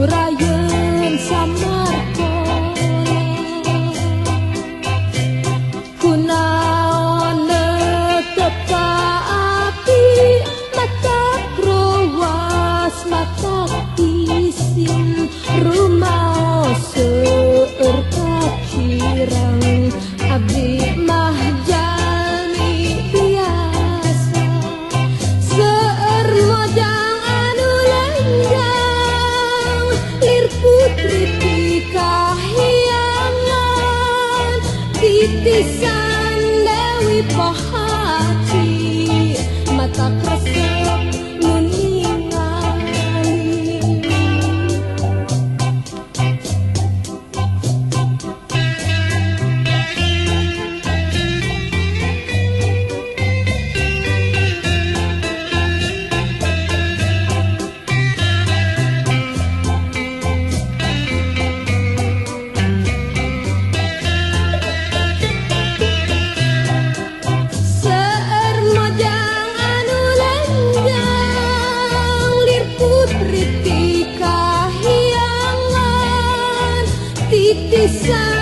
Rayen samar kunaon tepapi mata krowas mata isin rumah seueur kacirang abdi mah jalmi biasa seueur mojang anu lenjang lir putri ti kahyangan titisan Dewi Pahati mata kresep mun ningali seueur mojang anu lenjang lir putri ti kahyangan titisan